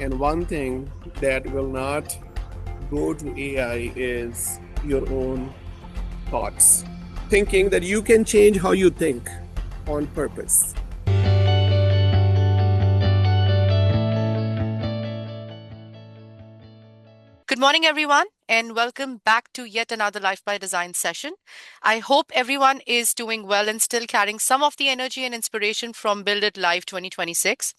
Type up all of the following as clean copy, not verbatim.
And one thing that will not go to AI is your own thoughts. Thinking that you can change how you think on purpose. Good morning, everyone, and welcome back to yet another Life by Design session. I hope everyone is doing well and still carrying some of the energy and inspiration from Build It Live 2026.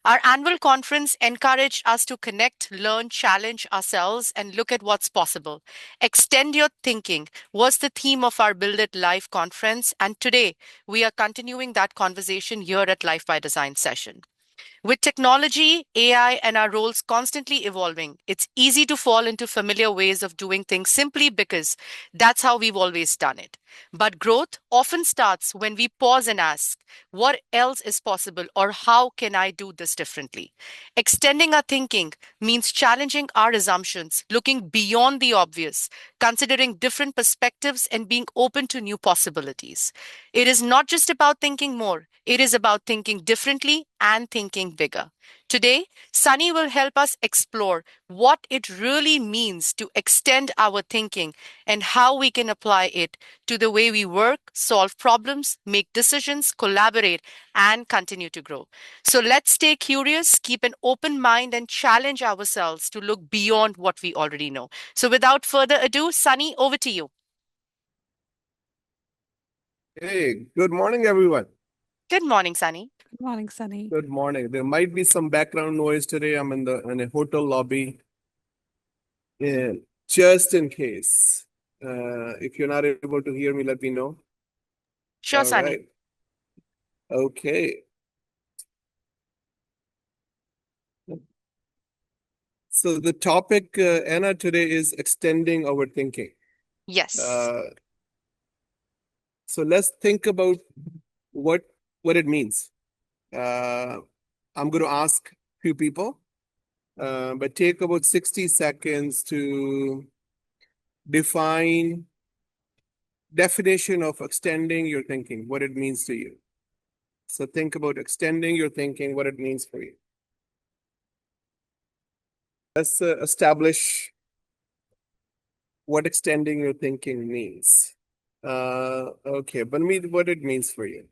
Our annual conference encouraged us to connect, learn, challenge ourselves, and look at what's possible. Extend your thinking was the theme of our Build It Live conference, and today we are continuing that conversation here at Life by Design session. With technology, AI, and our roles constantly evolving, it's easy to fall into familiar ways of doing things simply because that's how we've always done it. But growth often starts when we pause and ask, what else is possible or how can I do this differently? Extending our thinking means challenging our assumptions, looking beyond the obvious, considering different perspectives, and being open to new possibilities. It is not just about thinking more, it is about thinking differently and thinking bigger. Today, Sunny will help us explore what it really means to extend our thinking and how we can apply it to the way we work, solve problems, make decisions, collaborate, and continue to grow. So let's stay curious, keep an open mind, and challenge ourselves to look beyond what we already know. So without further ado, Sunny, over to you. Hey, good morning, everyone. Good morning, Sunny. Good morning, Sunny. Good morning. There might be some background noise today. I'm in a hotel lobby. And just in case, if you're not able to hear me, let me know. Sure, All Sunny. right. Okay. So the topic, Anna, today is extending our thinking. Yes. So let's think about what it means. I'm going to ask a few people, but take about 60 seconds to definition of extending your thinking, what it means to you. So think about extending your thinking, what it means for you. Let's establish what extending your thinking means. Okay, but what it means for you.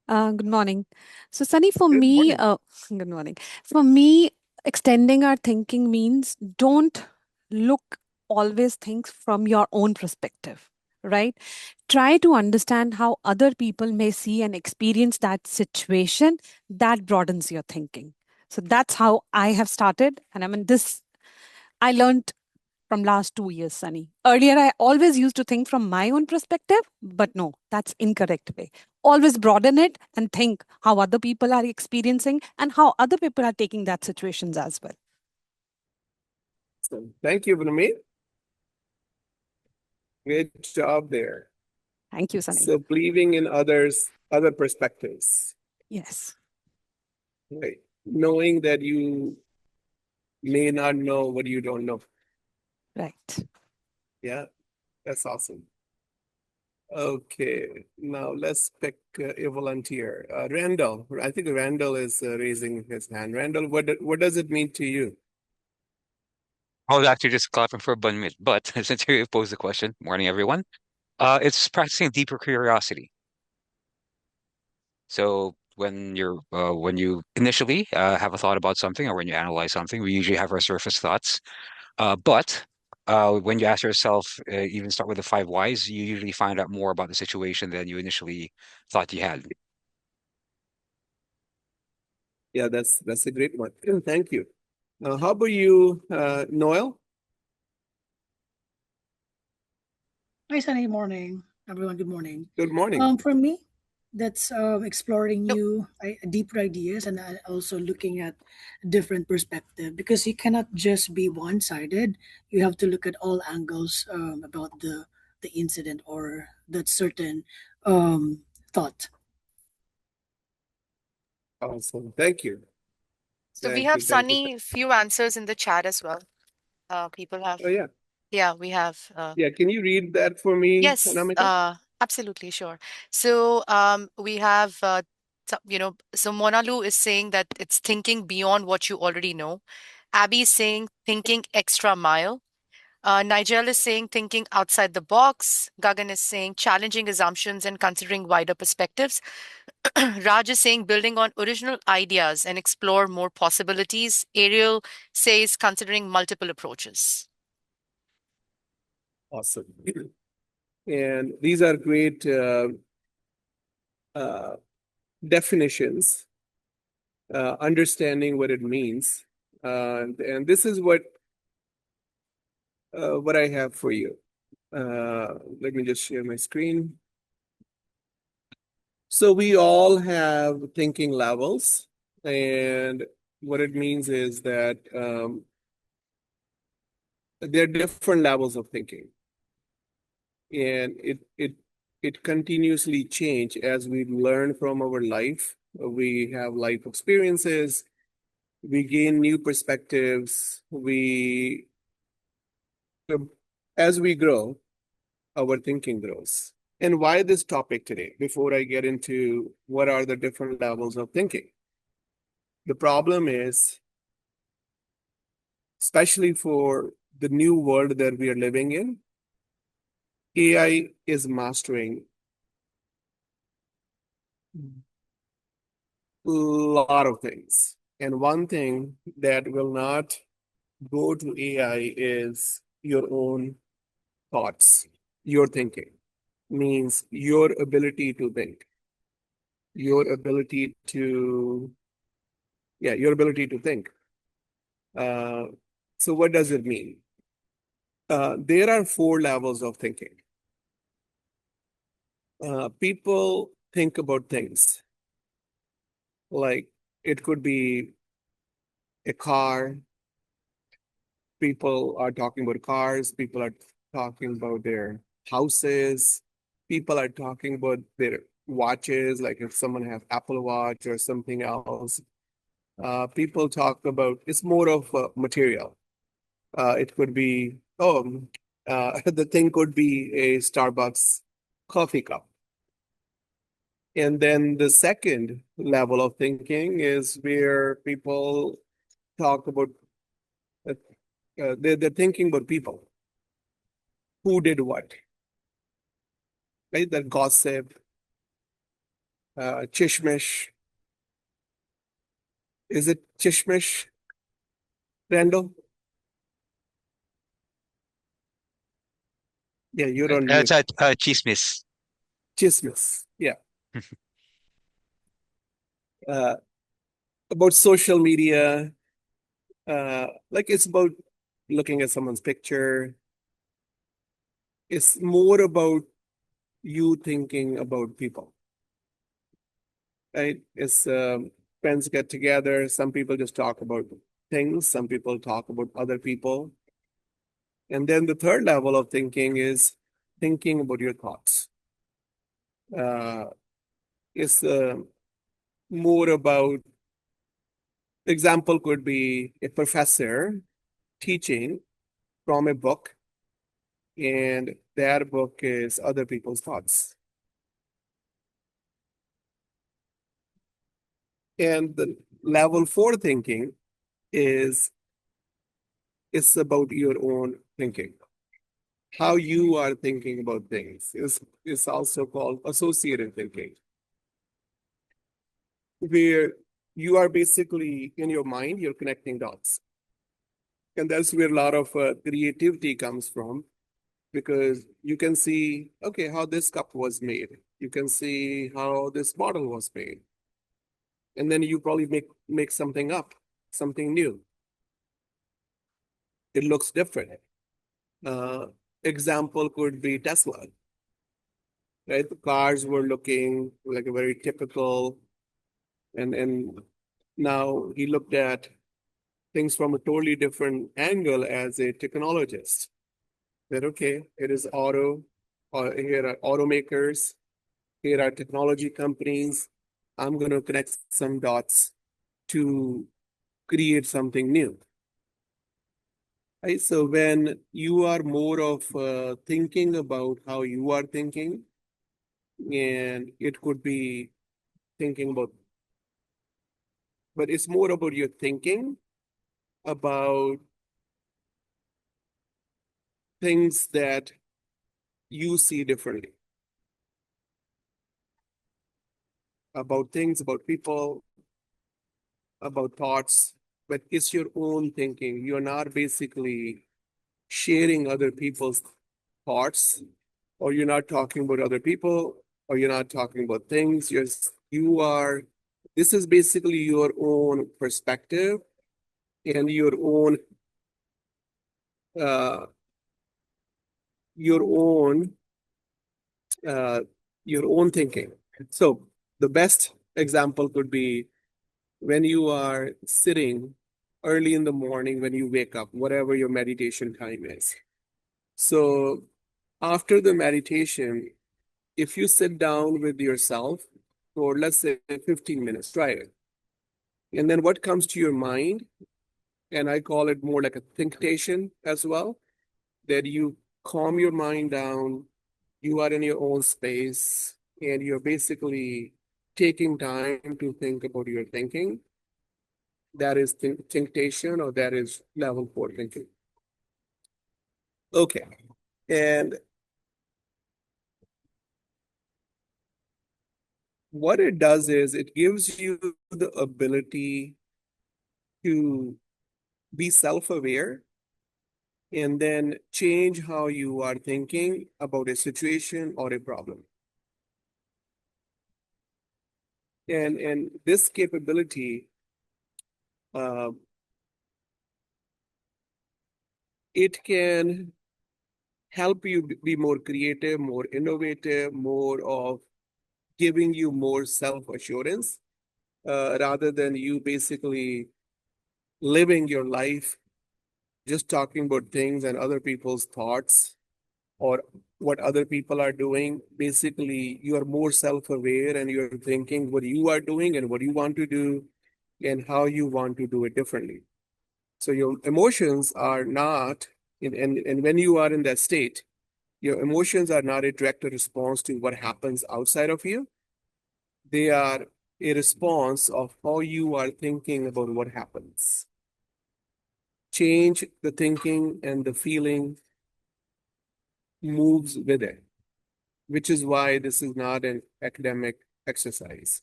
Good morning. So, Sunny, for Good me, morning. good morning. For me, extending our thinking means don't look always things from your own perspective, right? Try to understand how other people may see and experience that situation. That broadens your thinking. So that's how I have started. And I mean, I learned from last 2 years, Sunny. Earlier, I always used to think from my own perspective, but no, that's incorrect way. Always broaden it and think how other people are experiencing and how other people are taking that situations as well. So thank you, Vinamit. Good job there. Thank you, Sunny. So believing in other perspectives. Yes. Right. Knowing that you may not know what you don't know. Right. Yeah, that's awesome. Okay, now let's pick a volunteer. Randall, I think Randall is raising his hand. Randall, what does it mean to you? I was actually just clapping for Bunmit, but since you posed the question, morning everyone. It's practicing deeper curiosity. So when you initially have a thought about something, or when you analyze something, we usually have our surface thoughts. But when you ask yourself, even start with the five whys, you usually find out more about the situation than you initially thought you had. Yeah, that's a great one. Thank you. How about you, Noel? Hi, Sunny. Morning, everyone. Good morning. Good morning. For me, that's exploring new, deeper ideas and also looking at different perspective because you cannot just be one-sided. You have to look at all angles about the incident or that certain thought. Awesome. Thank you. So we Thank have you. Thank you. Sunny few answers in the chat as well. People have. Oh yeah. Yeah, we have. Yeah. Can you read that for me, Yes, Anamika? absolutely, sure. So we have So Monalu is saying that it's thinking beyond what you already know. Abby is saying thinking extra mile. Nigel is saying thinking outside the box. Gagan is saying challenging assumptions and considering wider perspectives. Raj is saying building on original ideas and explore more possibilities. Ariel says considering multiple approaches. Awesome. And these are great uh, definitions, understanding what it means. And this is what I have for you. Let me just share my screen. So we all have thinking levels, and what it means is that there are different levels of thinking, and it continuously change as we learn from our life. We have life experiences, we gain new perspectives, as we grow, our thinking grows. And why this topic today, before I get into what are the different levels of thinking? The problem is, especially for the new world that we are living in, AI is mastering a lot of things. And one thing that will not go to AI is your own thoughts, your thinking. Means your ability to think, your ability to think. So what does it mean? There are 4 levels of thinking. People think about things like it could be a car. People are talking about cars. People are talking about their houses. People are talking about their watches, like if someone has Apple Watch or something else. People talk about, it's more of material. It could be, the thing could be a Starbucks coffee cup. And then the second level of thinking is where people talk about, they're thinking about people. Who did what? Right? That gossip, chishmish. Is it chishmish, Randall? Yeah, you're on It's mute. a chismis. Chismis. Yeah. About social media. Like it's about looking at someone's picture. It's more about you thinking about people. Right? It's friends get together. Some people just talk about things. Some people talk about other people. And then the third level of thinking is thinking about your thoughts. It's more about, example could be a professor teaching from a book, and that book is other people's thoughts. And the level 4 thinking is it's about your own thinking. How you are thinking about things is also called associative thinking, where you are basically in your mind, you're connecting dots. And that's where a lot of creativity comes from, because you can see, okay, how this cup was made. You can see how this bottle was made. And then you probably make something up, something new. It looks different. Example could be Tesla. Right? The cars were looking like a very typical, and now he looked at things from a totally different angle as a technologist. That okay, it is auto, or here are automakers, here are technology companies. I'm going to connect some dots to create something new. Right? So when you are more of thinking about how you are thinking, and it could be thinking about, but it's more about your thinking about things that you see differently, about things, about people, about thoughts, but it's your own thinking. You're not basically sharing other people's thoughts, or you're not talking about other people, or you're not talking about things. This is basically your own perspective and uh, your own uh, your own thinking. So the best example could be when you are sitting early in the morning when you wake up, whatever your meditation time is. So after the meditation, if you sit down with yourself for, let's say, 15 minutes, try it. And then what comes to your mind, and I call it more like a thinktation as well, that you calm your mind down, you are in your own space, and you're basically taking time to think about your thinking. That is thinktation, or that is level 4 thinking. Okay. And what it does is it gives you the ability to be self-aware and then change how you are thinking about a situation or a problem. And this capability, it can help you be more creative, more innovative, more of giving you more self-assurance, rather than you basically living your life just talking about things and other people's thoughts or what other people are doing. Basically, you are more self-aware and you're thinking what you are doing and what you want to do and how you want to do it differently. So your emotions are not, and when you are in that state, your emotions are not a direct response to what happens outside of you. They are a response of how you are thinking about what happens. Change the thinking and the feeling moves with it, which is why this is not an academic exercise.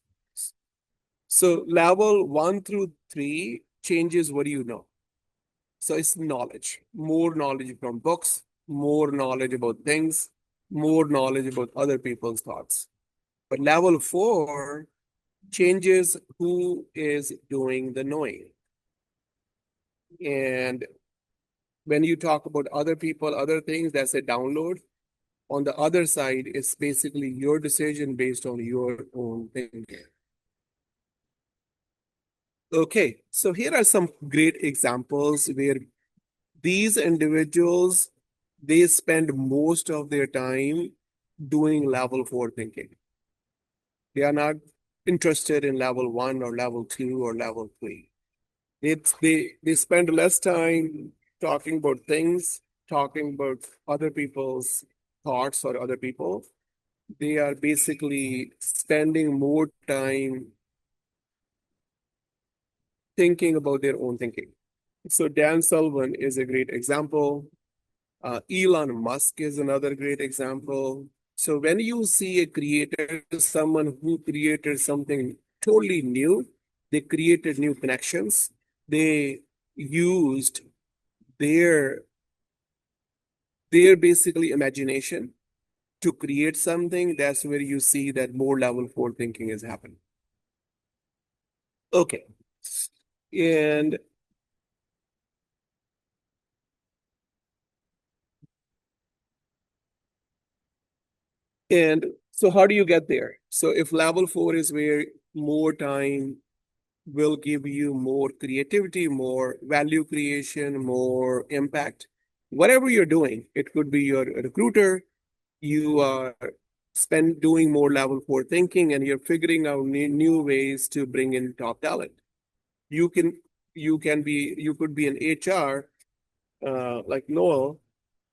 So level 1 through 3 changes what you know. So it's knowledge, more knowledge from books, more knowledge about things, more knowledge about other people's thoughts. But level 4 changes who is doing the knowing. And when you talk about other people, other things, that's a download. On the other side, it's basically your decision based on your own thinking. Okay, so here are some great examples where these individuals, they spend most of their time doing level 4 thinking. They are not interested in level 1 or level 2 or level 3. They spend less time talking about things, talking about other people's thoughts or other people. They are basically spending more time thinking about their own thinking. So Dan Sullivan is a great example. Elon Musk is another great example. So when you see a creator, someone who created something totally new, they created new connections. They used their basically imagination to create something. That's where you see that more level 4 thinking is happening. Okay. And so how do you get there? So if level 4 is where more time will give you more creativity, more value creation, more impact, whatever you're doing, it could be your recruiter, you are doing more level 4 thinking and you're figuring out new ways to bring in top talent. You could be an HR, like Noel,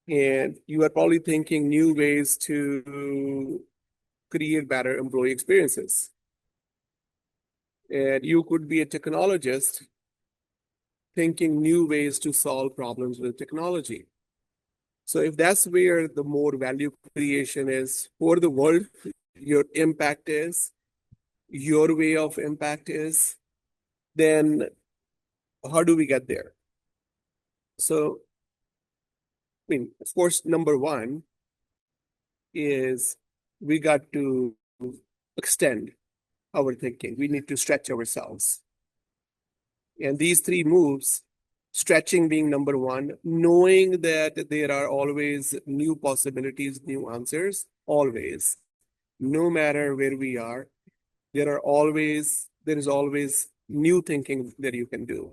and you are probably thinking new ways to create better employee experiences. And you could be a technologist thinking new ways to solve problems with technology. So if that's where the more value creation is for the world, your impact is, your way of impact is, then how do we get there? So, I mean, of course, number one is we got to extend our thinking. We need to stretch ourselves. And these three moves, stretching being number one, knowing that there are always new possibilities, new answers, always, no matter where we are, there is always new thinking that you can do.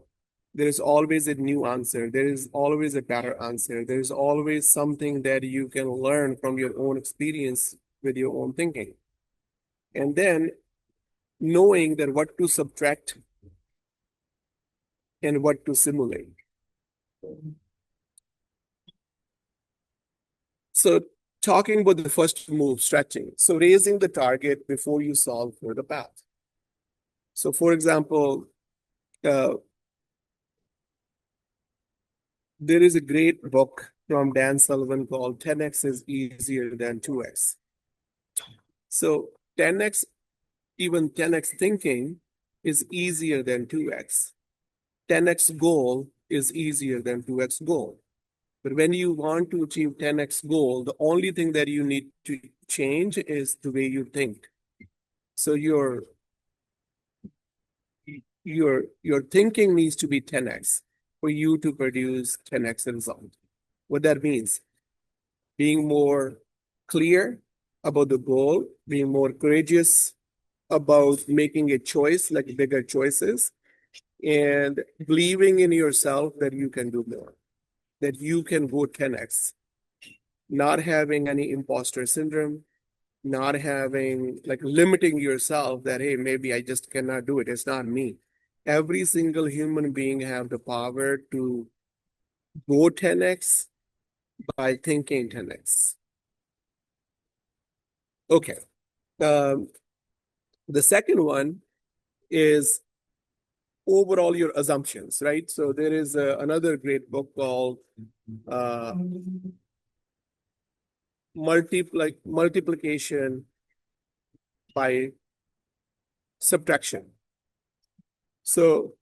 There is always a new answer. There is always a better answer. There is always something that you can learn from your own experience with your own thinking. And then knowing that what to subtract and what to simulate. So talking about the first move, stretching. So raising the target before you solve for the path. So for example, there is a great book from Dan Sullivan called 10x is easier than 2x. So 10x, even 10x thinking is easier than 2x. 10x goal is easier than 2x goal. But when you want to achieve 10x goal, the only thing that you need to change is the way you think. So your thinking needs to be 10x for you to produce 10x result. What that means, being more clear about the goal, being more courageous about making a choice, like bigger choices, and believing in yourself that you can do more, that you can go 10x, not having any imposter syndrome, not having like limiting yourself that, hey, maybe I just cannot do it. It's not me. Every single human being have the power to go 10x by thinking 10x. Okay. The second one is overall your assumptions, right? So there is another great book called Multiplication by Subtraction. So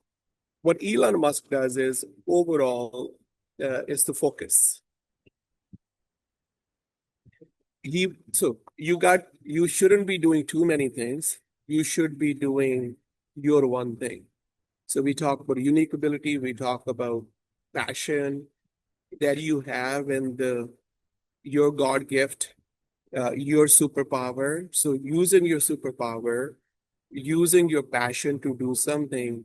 what Elon Musk does is overall is the focus. You shouldn't be doing too many things. You should be doing your one thing. So we talk about unique ability, we talk about passion that you have and your God gift, your superpower. So using your superpower, using your passion to do something,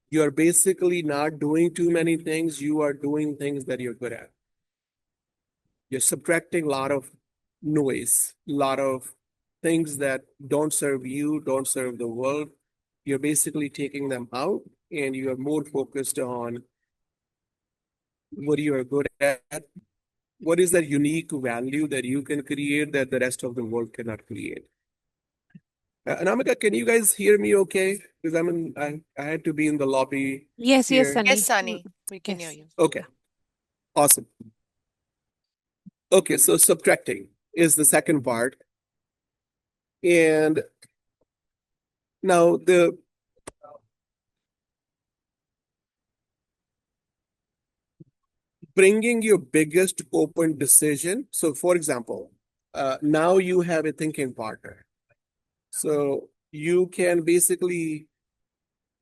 you're basically not doing too many things. You are doing things that you're good at. You're subtracting a lot of noise, a lot of things that don't serve you, don't serve the world. You're basically taking them out and you are more focused on what you are good at. What is that unique value that you can create that the rest of the world cannot create? Anamika, can you guys hear me okay? Because I had to be in the lobby Yes, Yes, here. Sunny, we can hear Yes. you. Okay, awesome. Okay, so subtracting is the second part. And now bringing your biggest open decision. So for example, now you have a thinking partner. So you can basically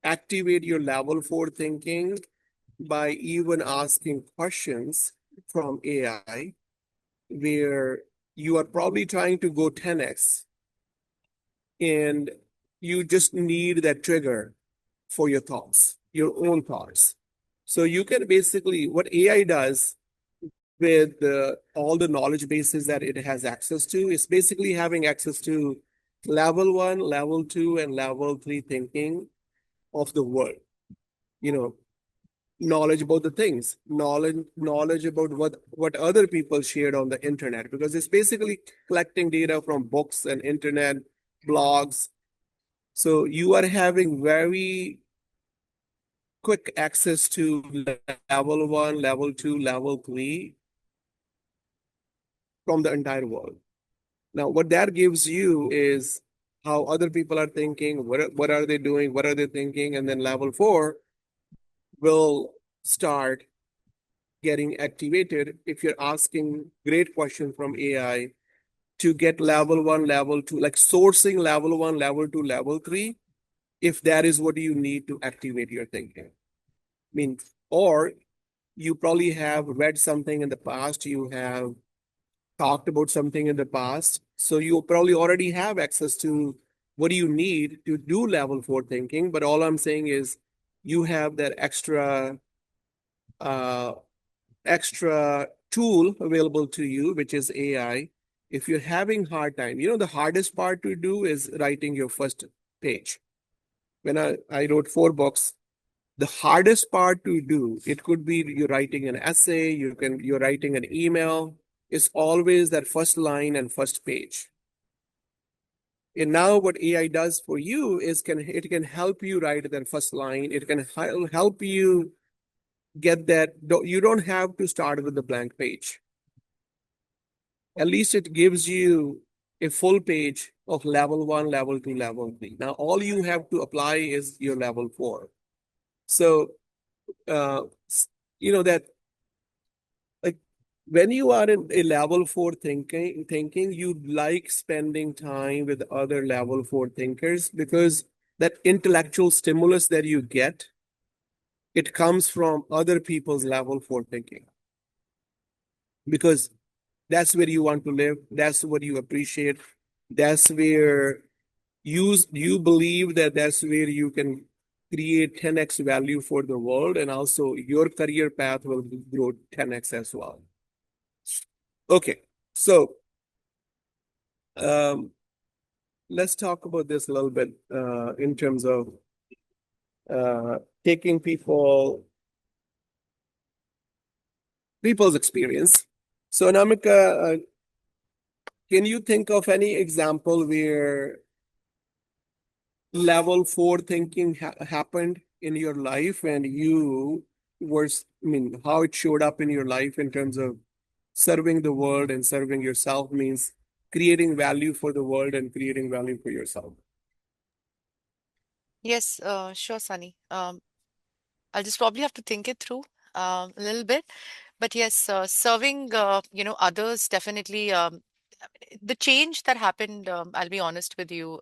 activate your level 4 thinking by even asking questions from AI, where you are probably trying to go 10x and you just need that trigger for your thoughts, your own thoughts. So you can basically, what AI does with all the knowledge bases that it has access to, is basically having access to level 1, level 2, and level 3 thinking of the world. You know, knowledge about the things, knowledge about what other people shared on the internet, because it's basically collecting data from books and internet blogs. So you are having very quick access to level 1, level 2, level 3 from the entire world. Now, what that gives you is how other people are thinking, what are they doing, what are they thinking, and then level 4 will start getting activated if you're asking great questions from AI to get level 1, level 2, like sourcing level 1, level 2, level 3, if that is what you need to activate your thinking. I mean, or you probably have read something in the past, you have talked about something in the past, so you probably already have access to what do you need to do level 4 thinking. But all I'm saying is you have that uh, extra tool available to you, which is AI. If you're having hard time, the hardest part to do is writing your first page. When I wrote 4 books, the hardest part to do, it could be you're writing an essay, you're writing an email, it's always that first line and first page. And now what AI does for you is it can help you write that first line. It can help you get that. You don't have to start with the blank page. At least it gives you a full page of level 1, level 2, level 3. Now all you have to apply is your level 4. So that, like, when you are in a level 4 thinking, you like spending time with other level 4 thinkers, because that intellectual stimulus that you get, it comes from other people's level 4 thinking, because that's where you want to live, that's what you appreciate, that's where you believe that's where you can create 10x value for the world, and also your career path will grow 10x as well. Okay, so let's talk about this a little bit in terms of taking people's experience. So, Anamika, can you think of any example where level 4 thinking happened in your life and you were, how it showed up in your life in terms of serving the world and serving yourself, means creating value for the world and creating value for yourself? Yes, sure, Sunny. I'll just probably have to think it through a little bit. But yes, serving others, definitely, the change that happened, I'll be honest with you,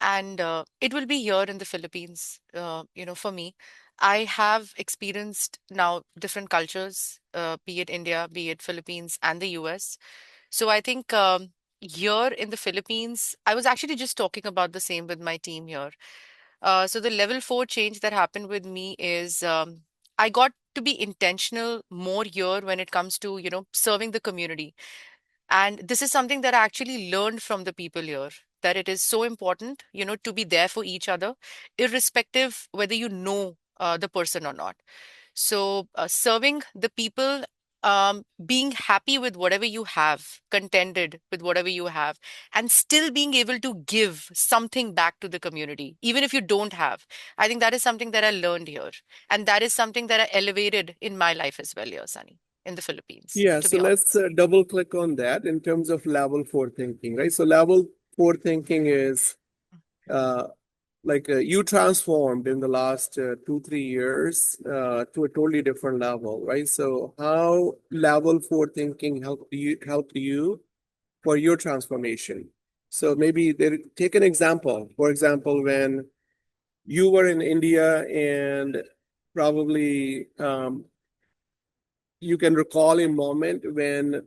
and it will be here in the Philippines. For me, I have experienced now different cultures, be it India, be it Philippines, and the US. So I think here in the Philippines, I was actually just talking about the same with my team here. So the level 4 change that happened with me is I got to be intentional more here when it comes to, serving the community. And this is something that I actually learned from the people here, that it is so important, to be there for each other, irrespective whether you know the person or not. So, serving the people, being happy with whatever you have, contented with whatever you have, and still being able to give something back to the community, even if you don't have. I think that is something that I learned here. And that is something that I elevated in my life as well here, Sunny, in the Philippines, Yeah, to so be honest. let's double click on that in terms of level 4 thinking, right? So level 4 thinking is uh, you transformed in the last 2-3 years to a totally different level, right? So how level 4 thinking helped you for your transformation? So maybe take an example. For example, when you were in India, and probably you can recall a moment when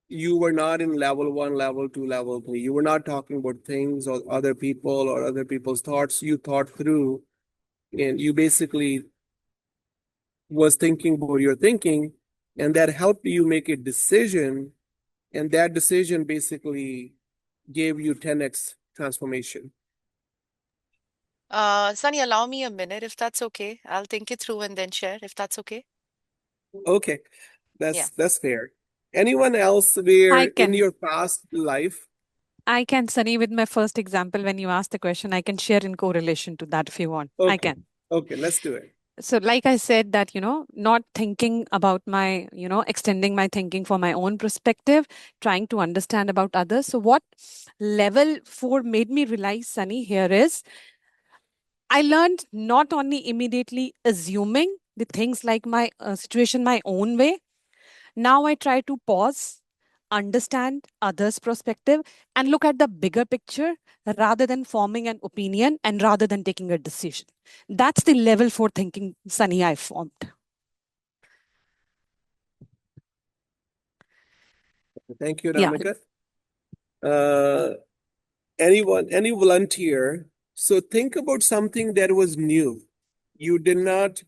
you were not in level 1, level 2, level 3. You were not talking about things or other people or other people's thoughts. You thought through, and you basically was thinking about your thinking, and that helped you make a decision. And that decision basically gave you 10x transformation. Sunny, allow me a minute if that's okay. I'll think it through and then share if that's okay. Okay, Yeah. that's fair. Anyone else I where in can. your past life I can, Sunny, with my first example, when you asked the question, I can share in correlation to that if you want. I Okay. can. Okay, let's do it. So, like I said, that, not thinking about my, extending my thinking for my own perspective, trying to understand about others. So, what level 4 made me realize, Sunny, here is I learned not only immediately assuming the things like my situation my own way. Now I try to pause, understand others' perspective, and look at the bigger picture rather than forming an opinion and rather than taking a decision. That's the level 4 thinking, Sunny, I formed. Thank you, Yeah. Anamika. Any volunteer? So think about something that was new. You did not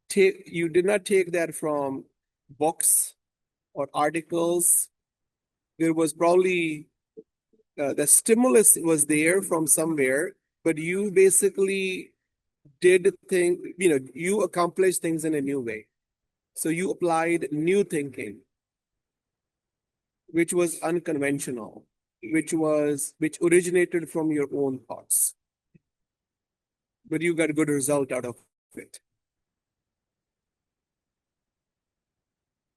take that from books or articles. There was probably the stimulus was there from somewhere, but you basically did things, you accomplished things in a new way. So you applied new thinking, which was unconventional, which originated from your own thoughts, but you got a good result out of it.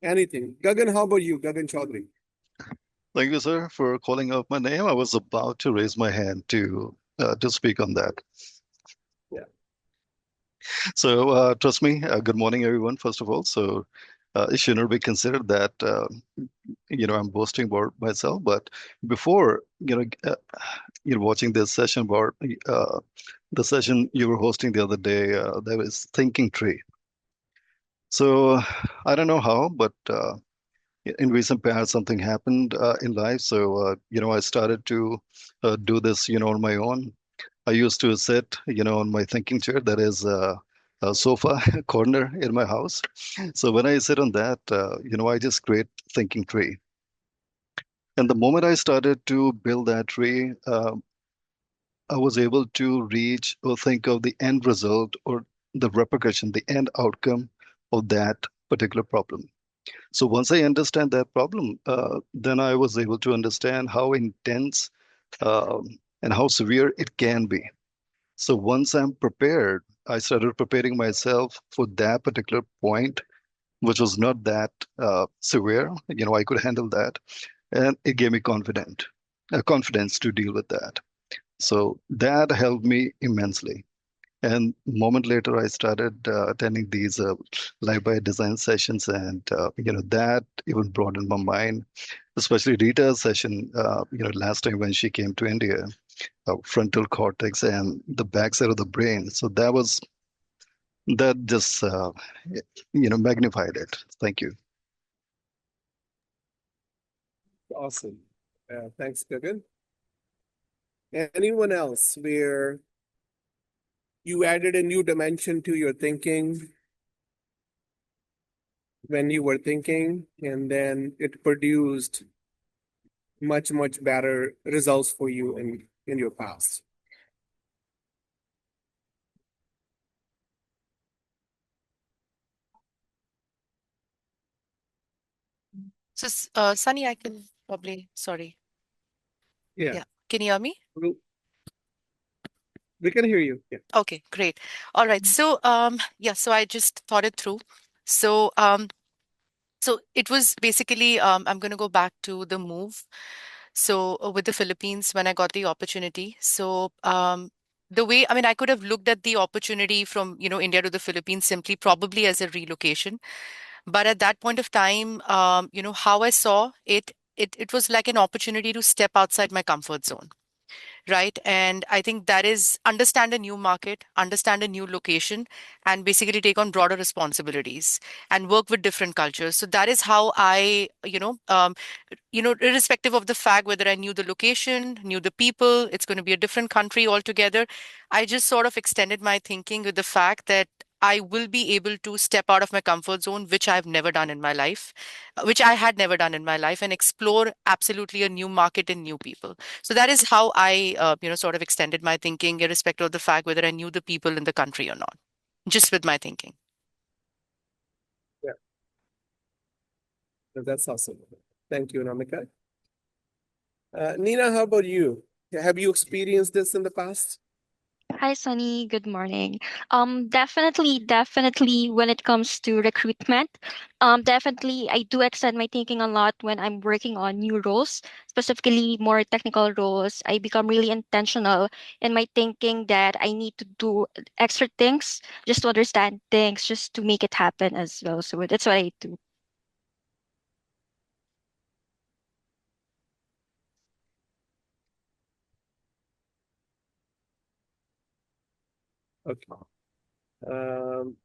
Anything. Gagan, how about you, Gagan Chaudhary? Thank you, sir, for calling out my name. I was about to raise my hand to speak on that. Yeah. So trust me. Good morning, everyone. First of all, so it should not be considered that I'm boasting about myself. But before watching this session about the session you were hosting the other day, there was thinking tree. So I don't know how, but in recent past something happened in life. So I started to do this on my own. I used to sit on my thinking chair, that is a sofa corner in my house. So when I sit on that, I just create thinking tree. And the moment I started to build that tree, I was able to reach or think of the end result or the repercussion, the end outcome of that particular problem. So once I understand that problem, then I was able to understand how intense and how severe it can be. So once I'm prepared, I started preparing myself for that particular point, which was not that severe. I could handle that, and it gave me confidence to deal with that. So that helped me immensely. And a moment later, I started attending these live by design sessions, and that even broadened my mind. Especially Rita's session, last time when she came to India, frontal cortex and the backside of the brain. So that just magnified it. Thank you. Awesome. Thanks, Gagan. Anyone else where you added a new dimension to your thinking when you were thinking, and then it produced much, much better results for you in your past? So, Sunny, I can probably, sorry. Yeah. Yeah. Can you hear me? We can hear you. Yeah. Okay, great. All right. So, yeah, so I just thought it through. So, so it was basically, I'm going to go back to the move. So with the Philippines, when I got the opportunity, so the way, I mean, I could have looked at the opportunity from, India to the Philippines simply probably as a relocation. But at that point of time, how I saw it, it was like an opportunity to step outside my comfort zone. Right. And I think that is understand a new market, understand a new location, and basically take on broader responsibilities and work with different cultures. So that is how I, irrespective of the fact whether I knew the location, knew the people, it's going to be a different country altogether. I just sort of extended my thinking with the fact that I will be able to step out of my comfort zone, which I've never done in my life, which I had never done in my life, and explore absolutely a new market and new people. So that is how I, sort of extended my thinking, irrespective of the fact whether I knew the people in the country or not, just with my thinking. Yeah. That's awesome. Thank you, Anamika. Nina, how about you? Have you experienced this in the past? Hi, Sunny. Good morning. Definitely when it comes to recruitment, definitely I do extend my thinking a lot when I'm working on new roles, specifically more technical roles. I become really intentional in my thinking that I need to do extra things just to understand things, just to make it happen as well. So that's what I do. Okay. Um,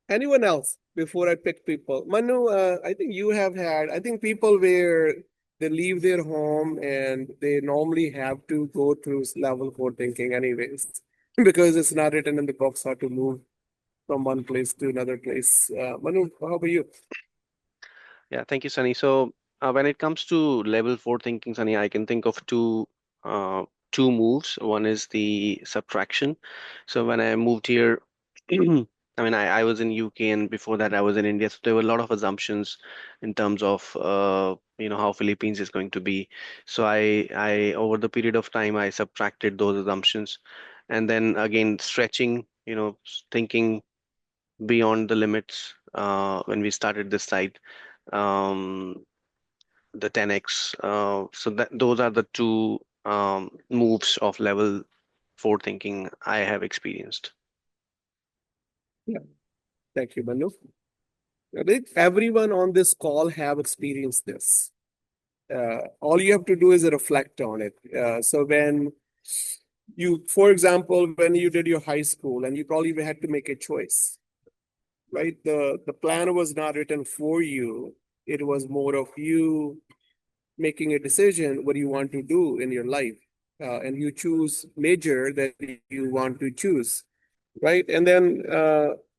Anyone else before I pick people? Manu, I think you have had, I think people where they leave their home and they normally have to go through level four thinking anyways, because it's not written in the books how to move from one place to another place. Manu, how about you? Yeah, thank you, Sunny. So when it comes to level four thinking, Sunny, I can think of uh, two moves. One is the subtraction. So when I moved here, I mean, I was in UK and before that I was in India. So there were a lot of assumptions in terms of how Philippines is going to be. So I over the period of time I subtracted those assumptions, and then again stretching, thinking beyond the limits when we started this site. Um, the 10x. So those are the two moves of level four thinking I have experienced. Yeah, thank you, Manu. I think everyone on this call have experienced this. All you have to do is reflect on it. So when you, for example, when you did your high school and you probably had to make a choice, right? The plan was not written for you. It was more of you making a decision what you want to do in your life. And you choose major that you want to choose, right? And then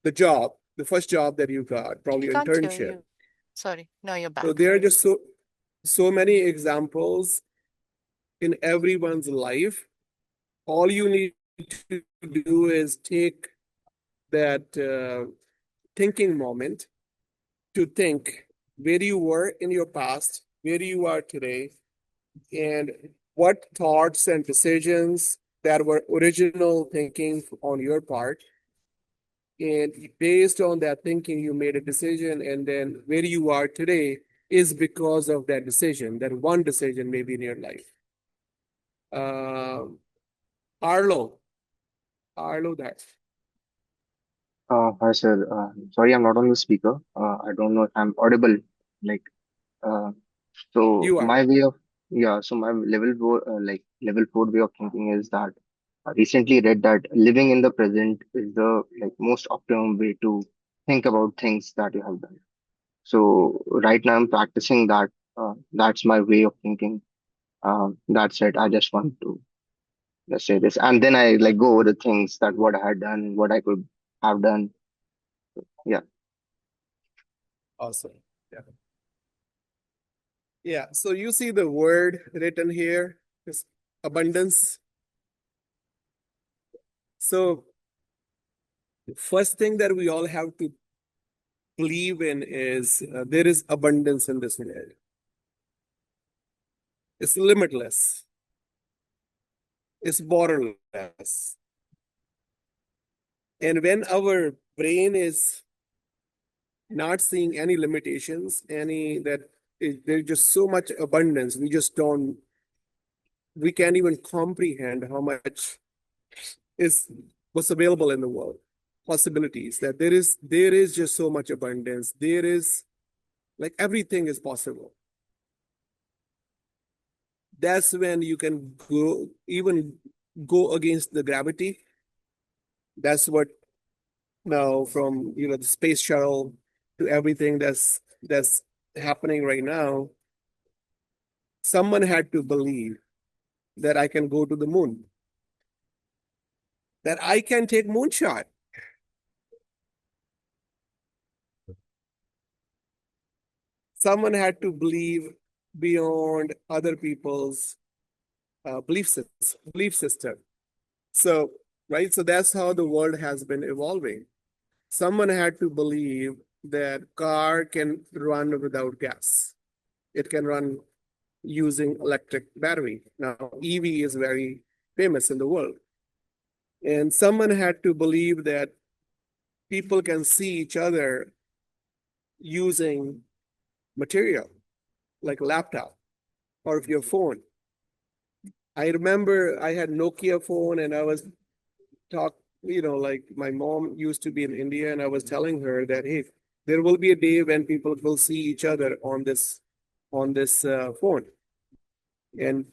the job, the first job that you got, We probably can't hear internship. you. Sorry. Now you're So back. there are just so many examples in everyone's life. All you need to do is take that thinking moment to think where you were in your past, where you are today, and what thoughts and decisions that were original thinking on your part. And based on that thinking, you made a decision, and then where you are today is because of that decision, that one decision maybe in your life. Um Arlo, Arlo Dhar. Hi, sir. Sorry, I'm not on the speaker. I don't know if I'm audible. Like, uh, so You are. my way of, yeah, so my level four way of thinking is that I recently read that living in the present is the most optimum way to think about things that you have done. So right now I'm practicing that. That's my way of thinking. That's it. I just want to just say this, and then I go over the things that what I had done, what I could have done. Yeah. Awesome. Yeah. Yeah. So you see the word written here is abundance. So the first thing that we all have to believe in is there is abundance in this world. It's limitless. It's borderless. And when our brain is not seeing any limitations, there's just so much abundance, we can't even comprehend how much is what's available in the world, possibilities that there is just so much abundance. There is everything is possible. That's when you can go against the gravity. That's what now from the space shuttle to everything that's happening right now. Someone had to believe that I can go to the moon, that I can take moonshot. Someone had to believe beyond other people's belief system. So, right, so that's how the world has been evolving. Someone had to believe that car can run without gas. It can run using electric battery. Now, EV is very famous in the world. And someone had to believe that people can see each other using material like a laptop or your phone. I remember I had Nokia phone and I was talk, like my mom used to be in India and I was telling her that, hey, there will be a day when people will see each other on this phone. And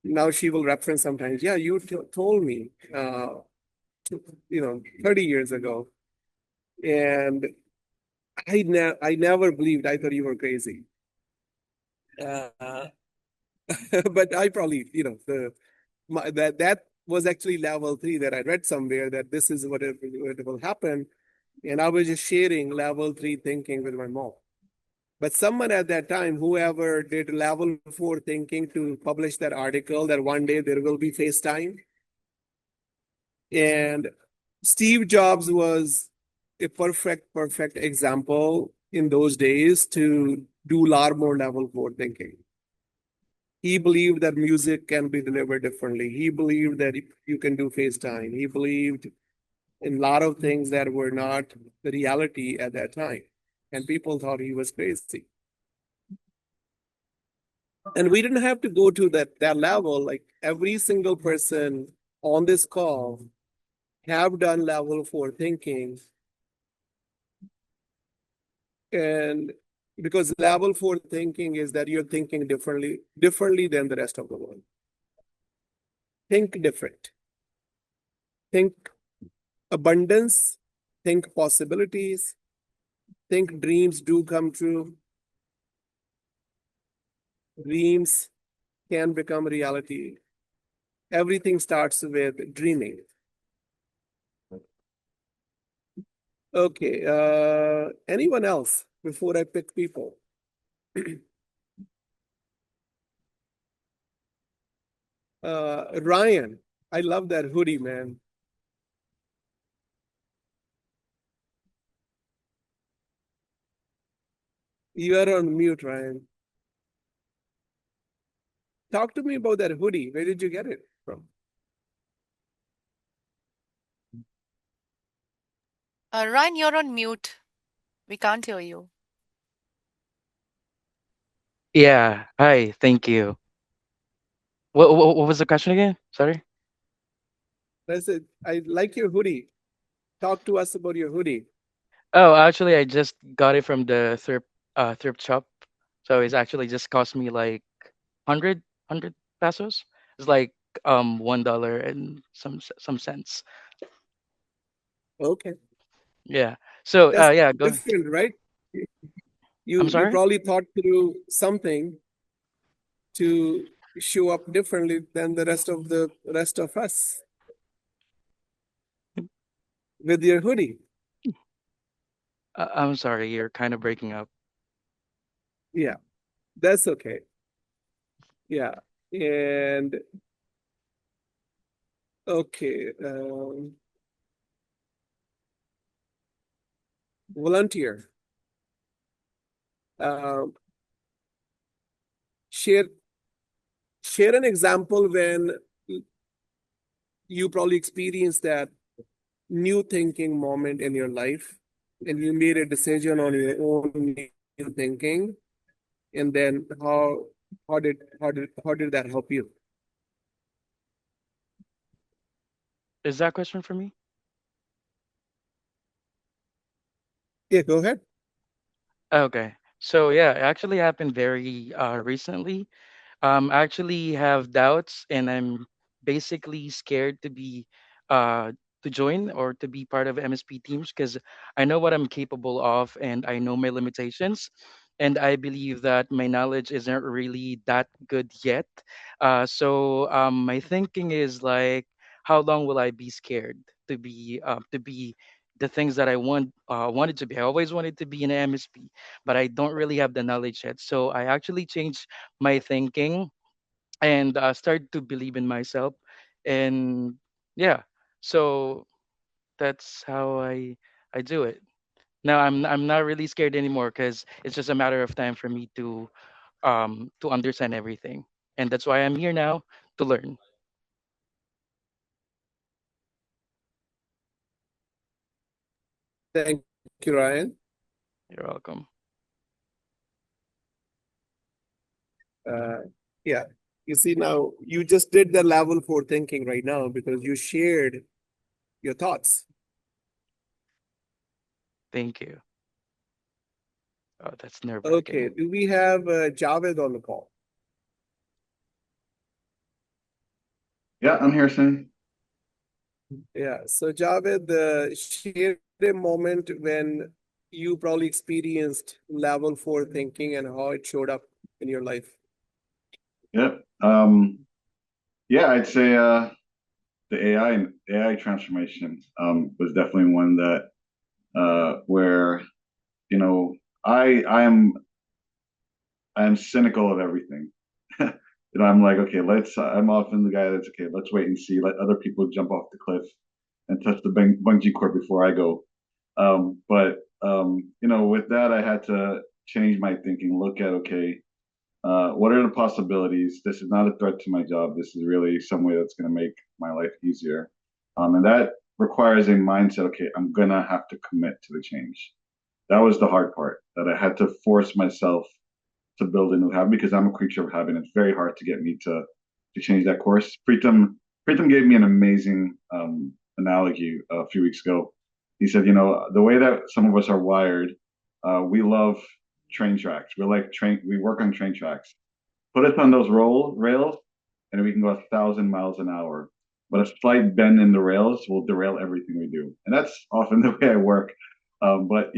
now she will reference sometimes, yeah, you told me, 30 years ago. And I never believed. I thought you were crazy. Uh, but I probably, that was actually level 3 that I read somewhere that this is what will happen. And I was just sharing level 3 thinking with my mom. But someone at that time, whoever did level 4 thinking to publish that article that one day there will be FaceTime. And Steve Jobs was a perfect example in those days to do a lot more level 4 thinking. He believed that music can be delivered differently. He believed that you can do FaceTime. He believed in a lot of things that were not the reality at that time. And people thought he was crazy. And we didn't have to go to that level. Like every single person on this call have done level 4 thinking. And because level 4 thinking is that you're thinking differently than the rest of the world. Think different. Think abundance, think possibilities, think dreams do come true. Dreams can become reality. Everything starts with dreaming. Okay, anyone else before I pick people? Ryan, I love that hoodie, man. You are on mute, Ryan. Talk to me about that hoodie. Where did you get it from? Ryan, you're on mute. We can't hear you. Yeah. Hi. Thank you. What was the question again? Sorry. I said, I like your hoodie. Talk to us about your hoodie. Oh, actually, I just got it from the thrift shop. So it's actually just cost me like 100 pesos. It's like $1 and some cents. Okay. Yeah. So That's yeah. Go. different, right? I'm You sorry. probably thought through something to show up differently than the rest of us with your hoodie. I'm sorry. You're kind of breaking up. Yeah, that's okay. Yeah. And okay, volunteer. Um, share share an example when you probably experienced that new thinking moment in your life and you made a decision on your own new thinking, and then how did that help you? Is that question for me? Yeah, go ahead. Okay. So yeah, it actually happened very recently. I actually have doubts, and I'm basically scared to be uh to join or to be part of MSP teams because I know what I'm capable of and I know my limitations. And I believe that my knowledge isn't really that good yet. So my thinking is like, how long will I be scared to be the things that I wanted to be? I always wanted to be an MSP, but I don't really have the knowledge yet. So I actually changed my thinking and started to believe in myself. And yeah, so that's how I do it. Now I'm not really scared anymore because it's just a matter of time for me to to understand everything. And that's why I'm here now to learn. Thank you, Ryan. You're welcome. Yeah, you see now, you just did the level 4 thinking right now because you shared your thoughts. Thank you. Oh, that's Okay, nerve-wracking. do we have Javed on the call? Yeah, I'm here, Sunny. Yeah, so Javed, share a moment when you probably experienced level 4 thinking and how it showed up in your life. Yep. Yeah, I'd say the AI transformation was definitely one that where you know I'm cynical of everything. I'm like, okay, I'm often the guy that's okay. Let's wait and see. Let other people jump off the cliff and touch the bungee cord before I go. But with that, I had to change my thinking. Look at okay, what are the possibilities? This is not a threat to my job. This is really some way that's going to make my life easier. And that requires a mindset. Okay, I'm gonna have to commit to the change. That was the hard part. That I had to force myself to build a new habit because I'm a creature of habit. It's very hard to get me to change that course. Pritam gave me an amazing analogy a few weeks ago. He said, the way that some of us are wired, we love train tracks. We work on train tracks. Put us on those rails, and we can go 1,000 miles an hour. But a slight bend in the rails will derail everything we do, and that's often the way I work. But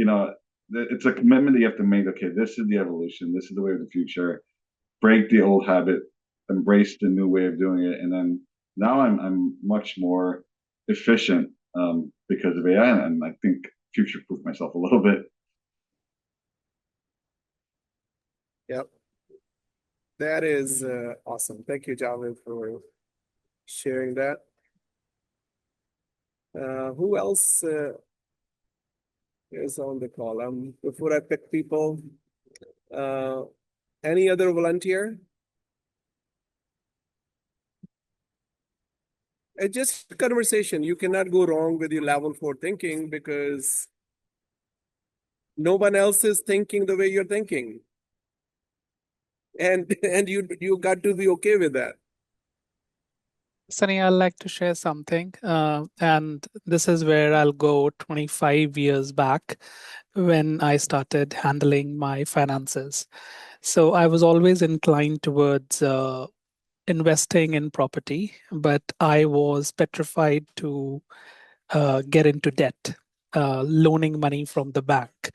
it's a commitment that you have to make. Okay, this is the evolution. This is the way of the future. Break the old habit, embrace the new way of doing it, and then now I'm much more efficient because of AI, and I think future proof myself a little bit. Yep, that is awesome. Thank you, Javed, for sharing that. Who else is on the call? Before I pick people, any other volunteer? It's just conversation. You cannot go wrong with your level 4 thinking because no one else is thinking the way you're thinking. And you got to be okay with that. Sunny, I'd like to share something. And this is where I'll go 25 years back when I started handling my finances. So I was always inclined towards investing in property, but I was petrified to get into debt, loaning money from the bank.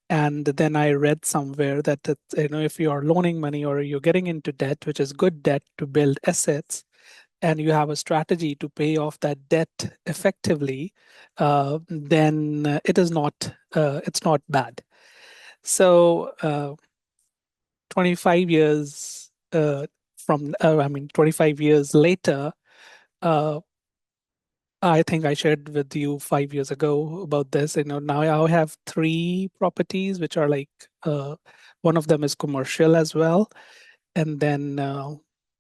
And then I read somewhere that if you are loaning money or you're getting into debt, which is good debt to build assets, and you have a strategy to pay off that debt effectively, then it's not bad. So 25 years 25 years later, I think I shared with you 5 years ago about this. Now I have 3 properties, which are like one of them is commercial as well, and then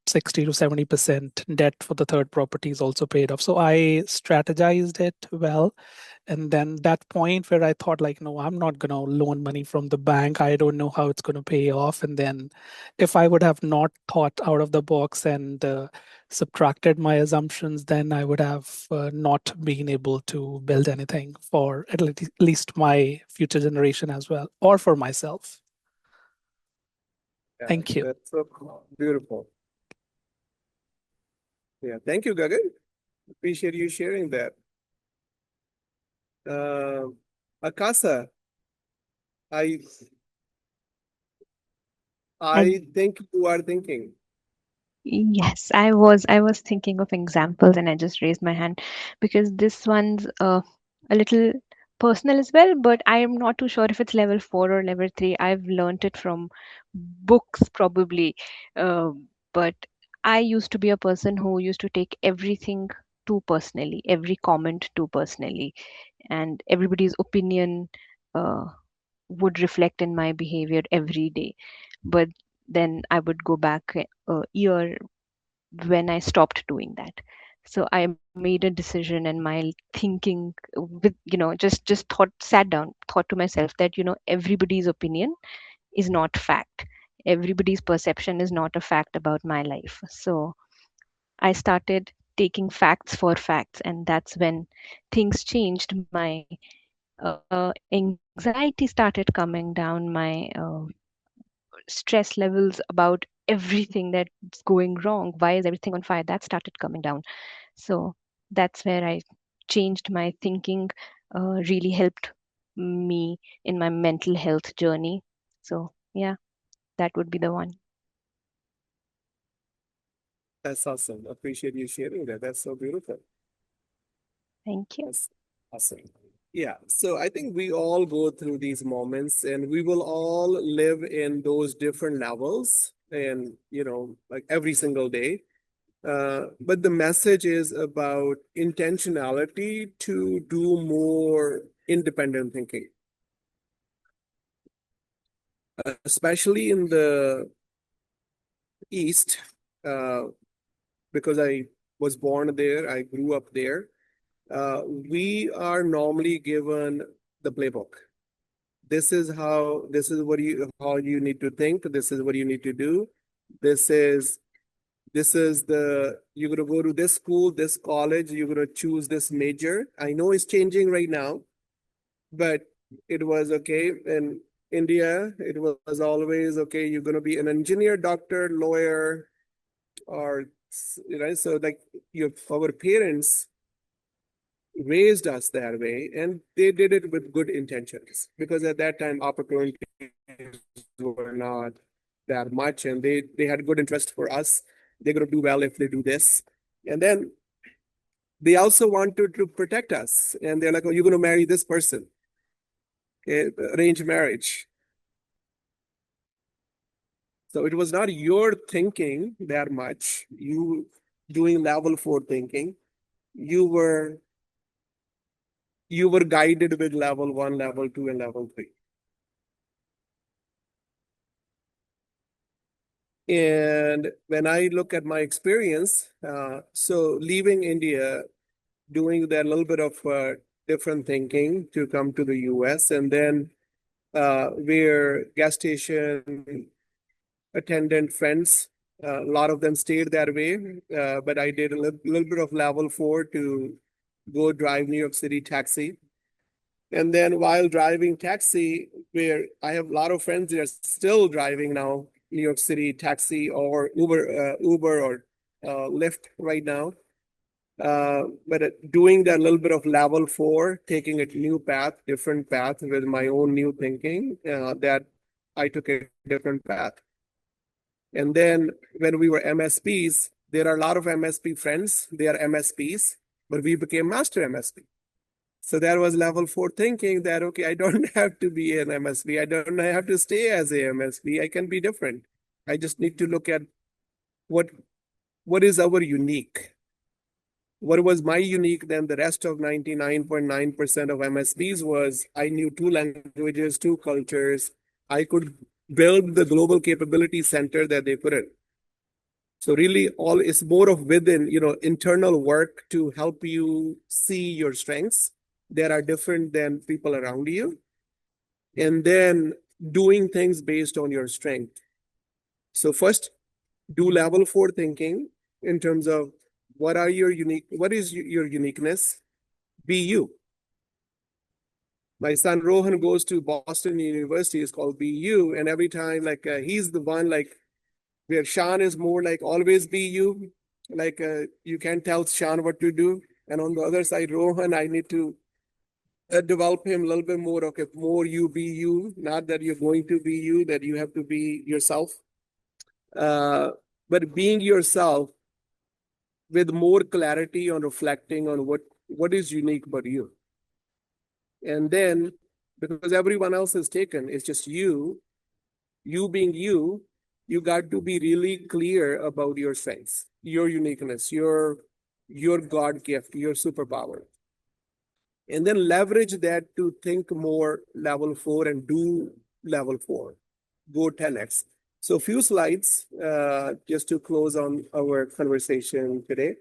60 to 70% debt for the third property is also paid off. So I strategized it well. And then that point where I thought like, no, I'm not going to loan money from the bank. I don't know how it's going to pay off. And then if I would have not thought out of the box and subtracted my assumptions, then I would have not been able to build anything for at least my future generation as well, or for myself. Yeah, Thank you. that's so beautiful. Yeah, thank you, Gagan. Appreciate you sharing that. Akasa, I think you are thinking. Yes, I was thinking of examples and I just raised my hand because this one's a little personal as well, but I am not too sure if it's level 4 or level 3. I've learned it from books probably. Uh, but I used to be a person who used to take everything too personally, every comment too personally, and everybody's opinion uh, would reflect in my behavior every day. But then I would go back a year when I stopped doing that. So I made a decision, and my thinking with, just thought, sat down, thought to myself that, everybody's opinion is not fact. Everybody's perception is not a fact about my life. So I started taking facts for facts, and that's when things changed. My anxiety started coming down, my stress levels about everything that's going wrong. Why is everything on fire? That started coming down. So that's where I changed my thinking, really helped me in my mental health journey. So, yeah, that would be the one. That's awesome. Appreciate you sharing that. That's so beautiful. Thank you. That's awesome. Yeah. So I think we all go through these moments and we will all live in those different levels and, like every single day. But the message is about intentionality to do more independent thinking, especially in the East, because I was born there, I grew up there. We are normally given the playbook. This is how you need to think. This is what you need to do. This is you're gonna go to this school, this college, you're gonna choose this major. I know it's changing right now, but it was okay. In India, it was always okay, you're gonna be an engineer, doctor, lawyer, or so like our parents raised us that way, and they did it with good intentions because at that time opportunities were not that much, and they had good interest for us. They're going to do well if they do this, and then they also wanted to protect us, and they're like, "Oh, you're going to marry this person, okay, arranged marriage." So it was not your thinking that much. You doing level 4 thinking. You were guided with level 1, level 2, and level 3. And when I look at my experience, so leaving India, doing that little bit of different thinking to come to the US, and then we're gas station attendant friends. A lot of them stayed that way, but I did a little bit of level 4 to go drive New York City taxi. And then while driving taxi, where I have a lot of friends that are still driving now, New York City taxi or Uber or Lyft right now. But doing that little bit of level 4, taking a new path, different path with my own new thinking, that I took a different path. And then when we were MSPs, there are a lot of MSP friends. They are MSPs, but we became Master MSP. So that was level 4 thinking that, okay, I don't have to be an MSP. I don't have to stay as a MSP. I can be different. I just need to look at what is our unique. What was my unique than the rest of 99.9% of MSPs was I knew 2 languages, 2 cultures. I could build the global capability center that they put in. So really all is more of within, internal work to help you see your strengths that are different than people around you. And then doing things based on your strength. So first, do level 4 thinking in terms of what is your uniqueness? Be you. My son Rohan goes to Boston University, it's called BU, and every time he's the one where Sean is more like always be you. You can't tell Sean what to do. And on the other side, Rohan, I need to develop him a little bit more. Okay, more you be you, not that you're going to be you, that you have to be yourself. But being yourself with more clarity on reflecting on what is unique about you. And then, because everyone else is taken, it's just you being you got to be really clear about your strengths, your uniqueness, your God gift, your superpower. And then leverage that to think more level 4 and do level 4. Go 10x. So a few slides just to close on our conversation today.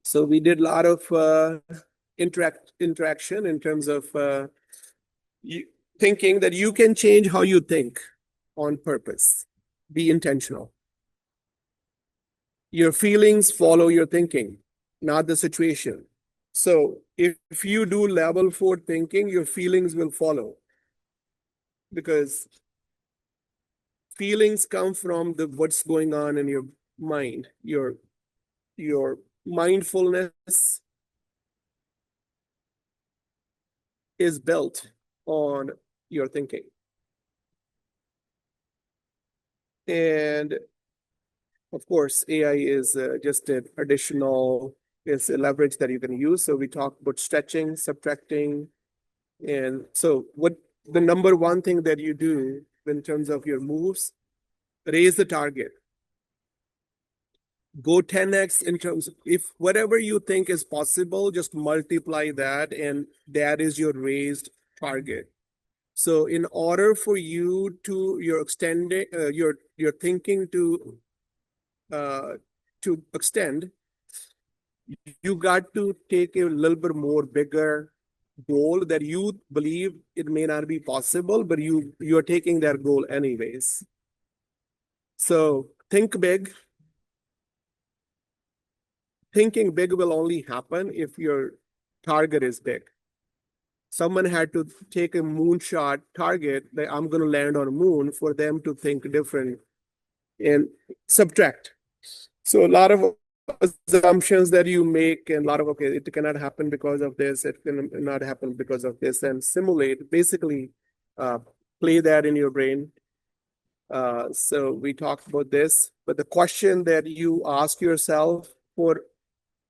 So we did a lot of interaction in terms of thinking that you can change how you think on purpose. Be intentional. Your feelings follow your thinking, not the situation. So if you do level 4 thinking, your feelings will follow, because feelings come from what's going on in your mind. Your mindfulness is built on your thinking. And of course, AI is just an additional, it's a leverage that you can use. So we talk about stretching, subtracting. And so what the number one thing that you do in terms of your moves, raise the target. Go 10x in terms of, if whatever you think is possible, just multiply that, and that is your raised target. So in order for you to your extending your thinking to extend, you got to take a little bit more bigger goal that you believe it may not be possible, but you're taking that goal anyways. So think big. Thinking big will only happen if your target is big. Someone had to take a moonshot target that I'm going to land on a moon for them to think different and subtract. So a lot of assumptions that you make, and a lot of, okay, it cannot happen because of this, it cannot happen because of this, and simulate, basically play that in your brain. So we talked about this, but the question that you ask yourself for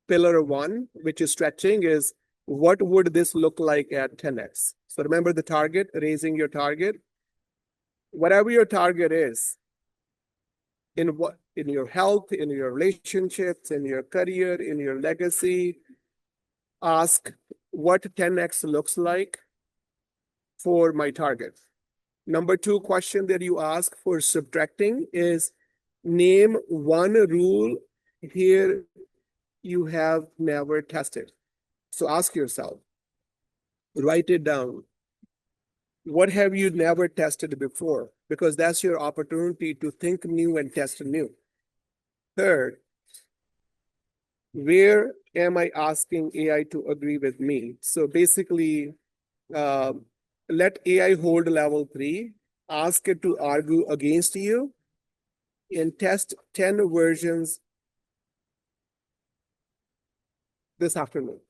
pillar 1, which is stretching, is what would this look like at 10x? So remember the target, raising your target. Whatever your target is, in your health, in your relationships, in your career, in your legacy, ask what 10x looks like for my target. Number 2 question that you ask for subtracting is name one rule here you have never tested. So ask yourself, write it down. What have you never tested before? Because that's your opportunity to think new and test new. Third, where am I asking AI to agree with me? So basically, let AI hold level 3, ask it to argue against you, and test 10 versions this afternoon.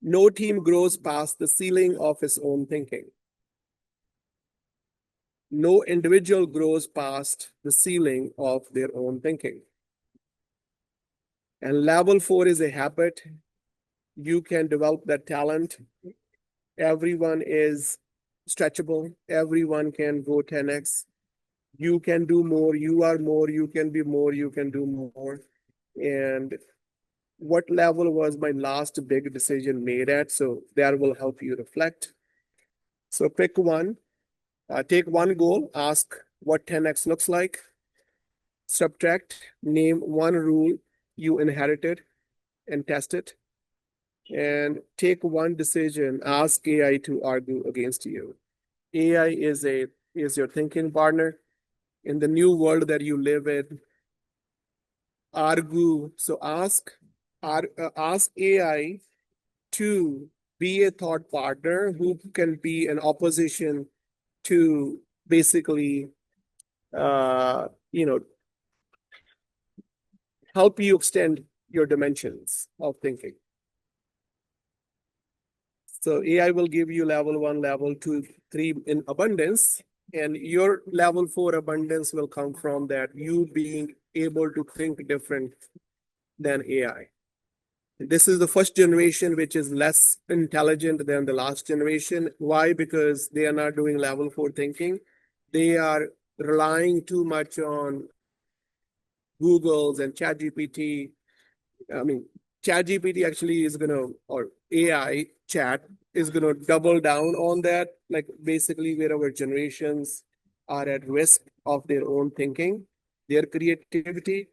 No team grows past the ceiling of its own thinking. No individual grows past the ceiling of their own thinking. And level 4 is a habit. You can develop that talent. Everyone is stretchable. Everyone can go 10x. You can do more. You are more. You can be more. You can do more. And what level was my last big decision made at? So that will help you reflect. So pick one. Take one goal. Ask what 10x looks like. Subtract. Name one rule you inherited and test it. And take one decision. Ask AI to argue against you. AI is your thinking partner in the new world that you live in. Argue. So ask AI to be a thought partner who can be an opposition to basically, help you extend your dimensions of thinking. So AI will give you level 1, level 2, 3 in abundance, and your level 4 abundance will come from that you being able to think different than AI. This is the first generation which is less intelligent than the last generation. Why? Because they are not doing level 4 thinking. They are relying too much on Google's and ChatGPT. I mean, ChatGPT actually is or AI chat is going to double down on that, like basically where our generations are at risk of their own thinking, their creativity.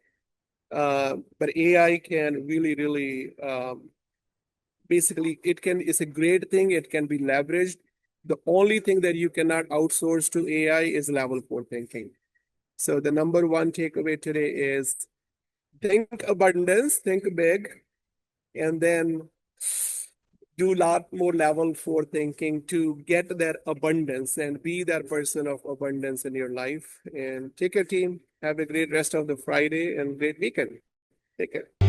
But AI can really, basically, it's a great thing. It can be leveraged. The only thing that you cannot outsource to AI is level 4 thinking. So the number one takeaway today is think abundance, think big, and then do a lot more level 4 thinking to get that abundance and be that person of abundance in your life. And take care, team. Have a great rest of the Friday and great weekend. Take care.